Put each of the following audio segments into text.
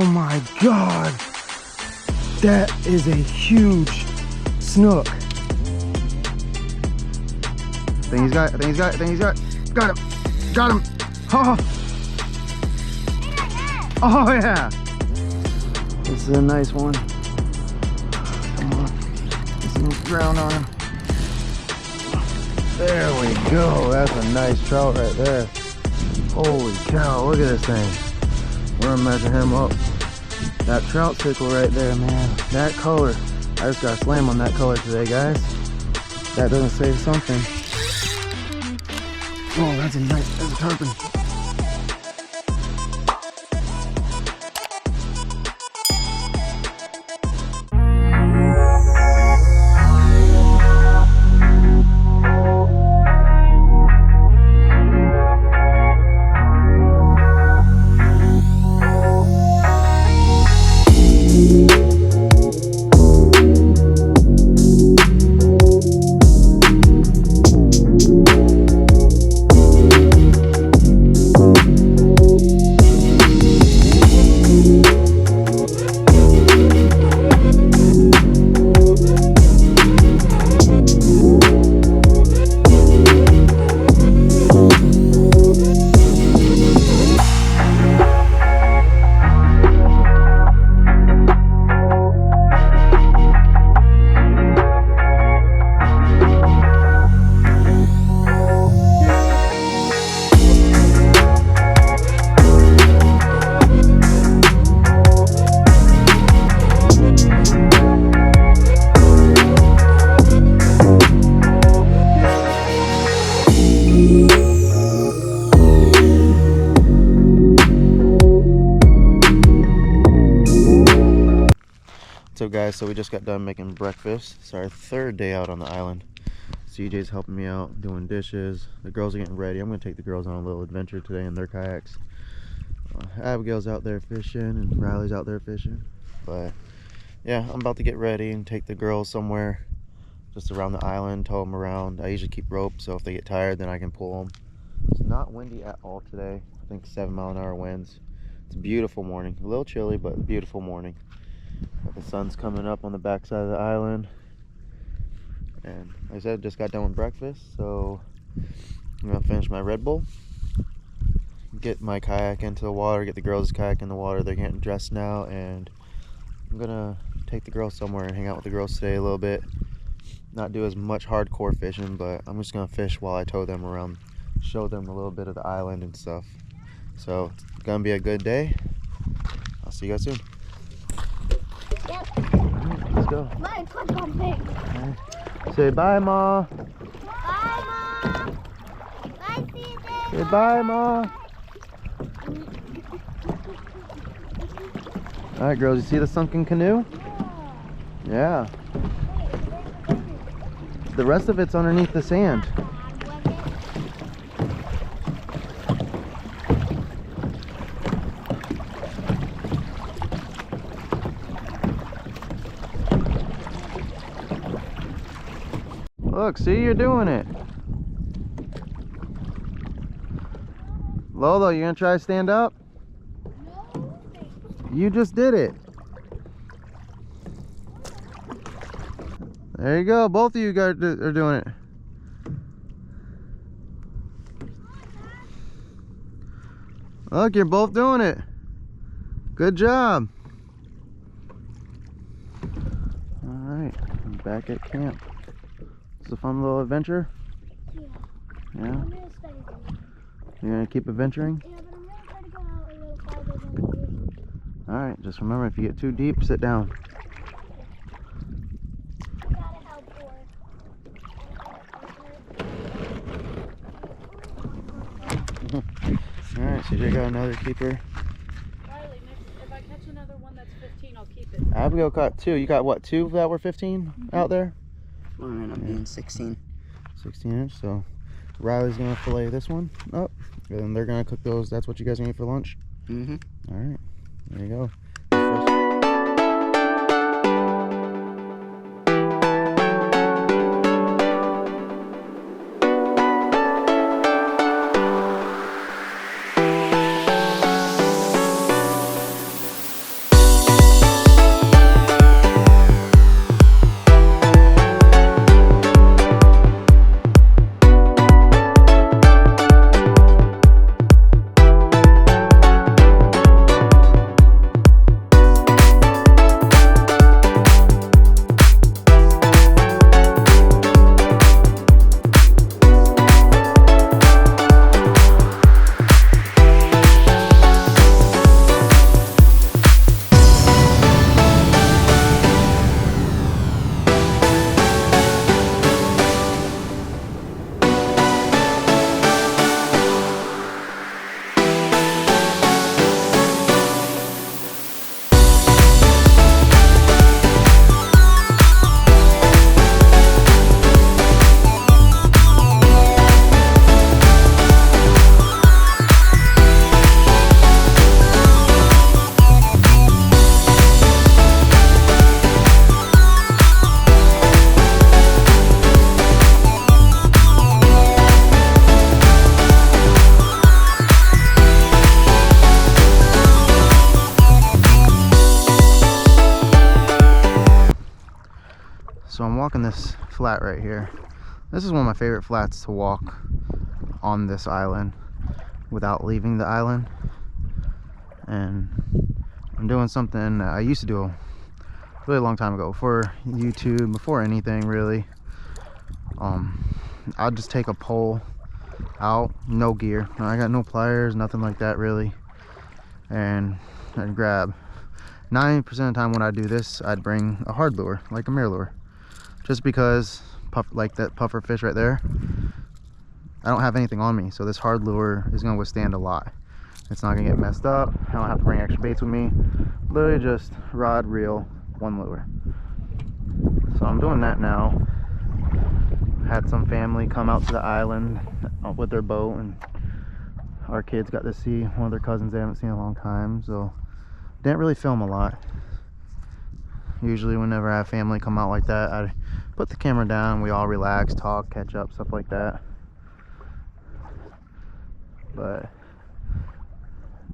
Oh my God. That is a huge snook. I think he's got it. I think he's got it. I think he's got it. Got him. Got him. Oh. Oh yeah. This is a nice one. Come on. Get some ground on him. There we go. That's a nice trout right there. Holy cow, look at this thing. We're gonna measure him up. That trout tickle right there, man. That color. I just got slammed on that color today, guys. That doesn't say something. Oh, that's a tarpon. So guys, we just got done making breakfast. It's our third day out on the island. CJ's helping me out doing dishes. The girls are getting ready. I'm gonna take the girls on a little adventure today in their kayaks. Abigail's out there fishing and Riley's out there fishing. But yeah, I'm about to get ready and take the girls somewhere just around the island, tow them around. I usually keep rope, so if they get tired, then I can pull them. It's not windy at all today. I think 7-mile-an-hour winds. It's a beautiful morning. A little chilly, but beautiful morning. The sun's coming up on the backside of the island, and like I said, just got done with breakfast, so I'm gonna finish my Red Bull, get my kayak into the water, get the girls' kayak in the water. They're getting dressed now, and I'm gonna take the girls somewhere and hang out with the girls today a little bit. Not do as much hardcore fishing, but I'm just gonna fish while I tow them around, show them a little bit of the island and stuff. So it's gonna be a good day. I'll see you guys soon. Yep. Let's go. My foot's on big. Okay. Say bye, Ma. Bye, Mom. Bye, CJ. Say bye, Ma. All right, girls, you see the sunken canoe? Yeah. The rest of it's underneath the sand. Look, see, you're doing it. Lolo, you gonna try to stand up? No. You just did it. There you go. Both of you guys are doing it. Look, you're both doing it. Good job. All right, I'm back at camp. It's a fun little adventure. Yeah. Yeah. I'm gonna stay there. You're gonna keep adventuring? Yeah, but I'm gonna try to go out a little farther than usual. All right, just remember, if you get too deep, sit down. I gotta help All right, CJ got another keeper. Riley, if I catch another one that's 15, I'll keep it. Abigail caught 2. You got what, 2 that were 15 out there? Well, it ended up being 16. 16-inch. So Riley's gonna fillet this one up, and they're gonna cook those. That's what you guys are gonna eat for lunch. Mm-hmm. All right, there you go. walking this flat right here. This is one of my favorite flats to walk on this island without leaving the island. And I'm doing something I used to do a really long time ago, before YouTube, before anything really. I'll just take a pole out, no gear. I got no pliers, nothing like that really. And I'd grab, 90% of the time when I do this, I'd bring a hard lure, like a mirror lure. Just because, like that puffer fish right there, I don't have anything on me, so this hard lure is gonna withstand a lot. It's not gonna get messed up. I don't have to bring extra baits with me. Literally just rod, reel, one lure. So I'm doing that now. Had some family come out to the island with their boat, and our kids got to see one of their cousins they haven't seen in a long time, so didn't really film a lot. Usually whenever I have family come out like that, I put the camera down, we all relax, talk, catch up, stuff like that. But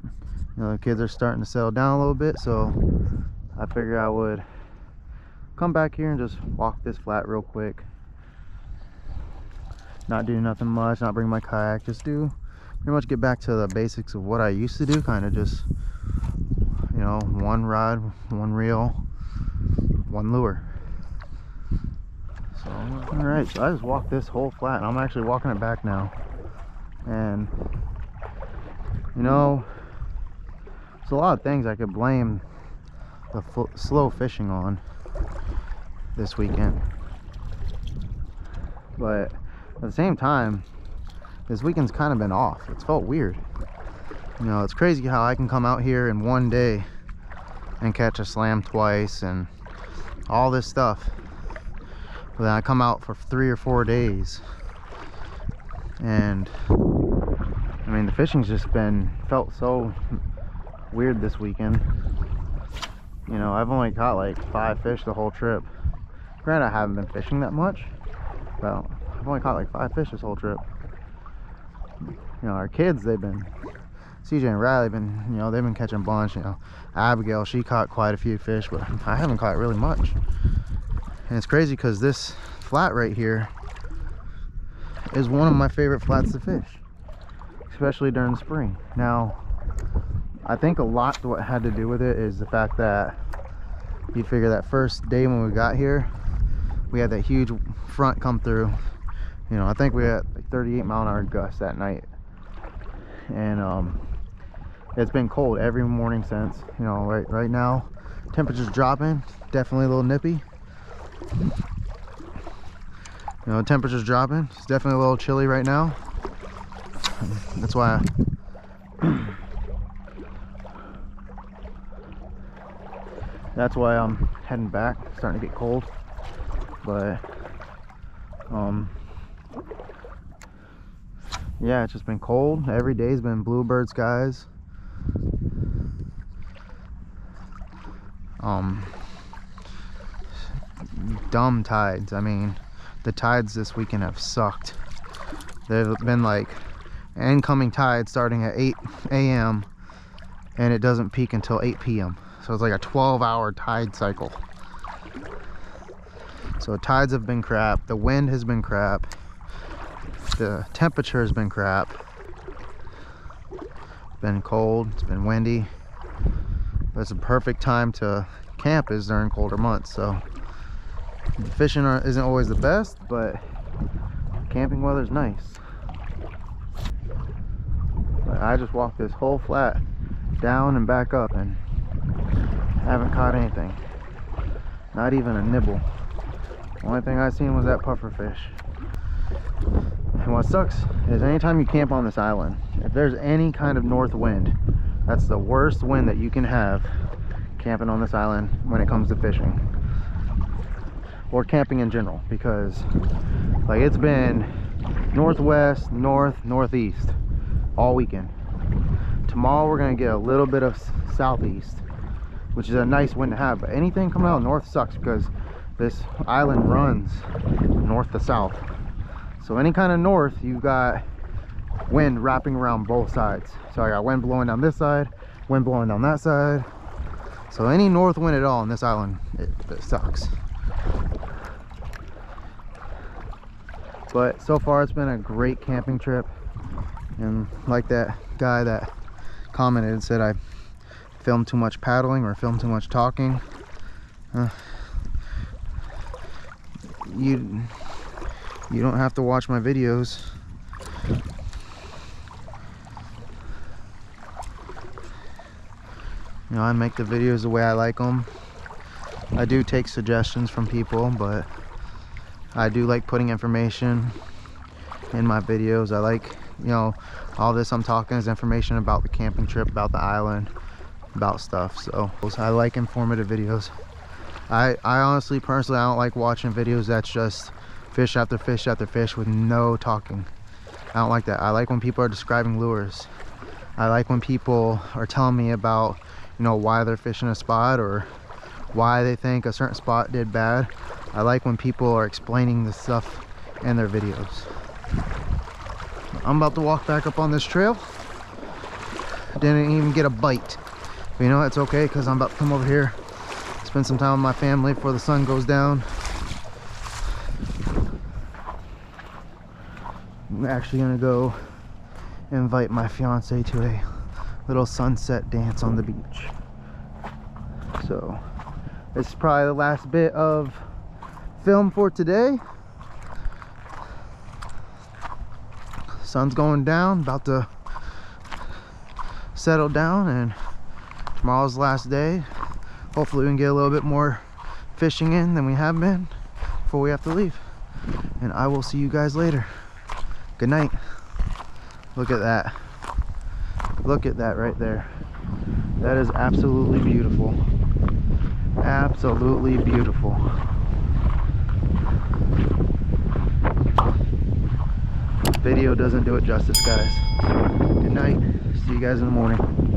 you know, the kids are starting to settle down a little bit, so I figured I would come back here and just walk this flat real quick. Not do nothing much, not bring my kayak, just do pretty much get back to the basics of what I used to do, kind of just, you know, one rod, one reel, one lure. So all right, so I just walked this whole flat, and I'm actually walking it back now. And you know, there's a lot of things I could blame the slow fishing on this weekend, but at the same time, this weekend's kind of been off. It's felt weird. You know, it's crazy how I can come out here in one day and catch a slam twice and all this stuff, but then I come out for 3 or 4 days, and I mean, the fishing's just felt so weird this weekend. You know, I've only caught like 5 fish the whole trip. Granted, I haven't been fishing that much, but I've only caught like 5 fish this whole trip. You know, our kids, CJ and Riley they've been catching a bunch. You know, Abigail, she caught quite a few fish, but I haven't caught really much. And it's crazy because this flat right here is one of my favorite flats to fish, especially during spring. Now, I think a lot what had to do with it is the fact that you figure that first day when we got here, we had that huge front come through. You know, I think we had like 38-mile-an-hour gusts that night, and it's been cold every morning since. You know, right now temperature's dropping, definitely a little nippy. You know, temperature's dropping, it's definitely a little chilly right now. That's why I'm heading back. It's starting to get cold, but yeah, it's just been cold. Every day's been bluebird skies. Dumb tides. I mean, the tides this weekend have sucked. They've been like incoming tide starting at 8 a.m. and it doesn't peak until 8 p.m. So it's like a 12-hour tide cycle. So tides have been crap, the wind has been crap, the temperature has been crap. It's been cold, it's been windy, but it's a perfect time to camp is during colder months. So the fishing isn't always the best, but camping weather's nice. But I just walked this whole flat down and back up and haven't caught anything, not even a nibble. The only thing I seen was that puffer fish. And what sucks is anytime you camp on this island, if there's any kind of north wind, that's the worst wind that you can have camping on this island when it comes to fishing or camping in general, because like it's been northwest, northeast all weekend. Tomorrow we're gonna get a little bit of southeast, which is a nice wind to have, but anything coming out north sucks because this island runs north to south. So any kind of north, you've got wind wrapping around both sides. So I got wind blowing down this side, wind blowing down that side. So any north wind at all on this island, it sucks. But so far it's been a great camping trip. And like that guy that commented and said I filmed too much paddling or filmed too much talking. You don't have to watch my videos. You know, I make the videos the way I like them. I do take suggestions from people, but I do like putting information in my videos. I like, you know, all this I'm talking is information about the camping trip, about the island, about stuff. So I like informative videos. I honestly, personally, I don't like watching videos that's just fish after fish after fish with no talking. I don't like that. I like when people are describing lures. I like when people are telling me about, you know, why they're fishing a spot or why they think a certain spot did bad. I like when people are explaining the stuff in their videos. I'm about to walk back up on this trail. Didn't even get a bite. But you know, it's okay because I'm about to come over here, spend some time with my family before the sun goes down. I'm actually gonna go invite my fiance to a little sunset dance on the beach. So this is probably the last bit of film for today. Sun's going down, about to settle down, and tomorrow's the last day. Hopefully we can get a little bit more fishing in than we have been before we have to leave. And I will see you guys later. Good night. Look at that. Look at that right there. That is absolutely beautiful. Absolutely beautiful. Video doesn't do it justice, guys. Good night. See you guys in the morning.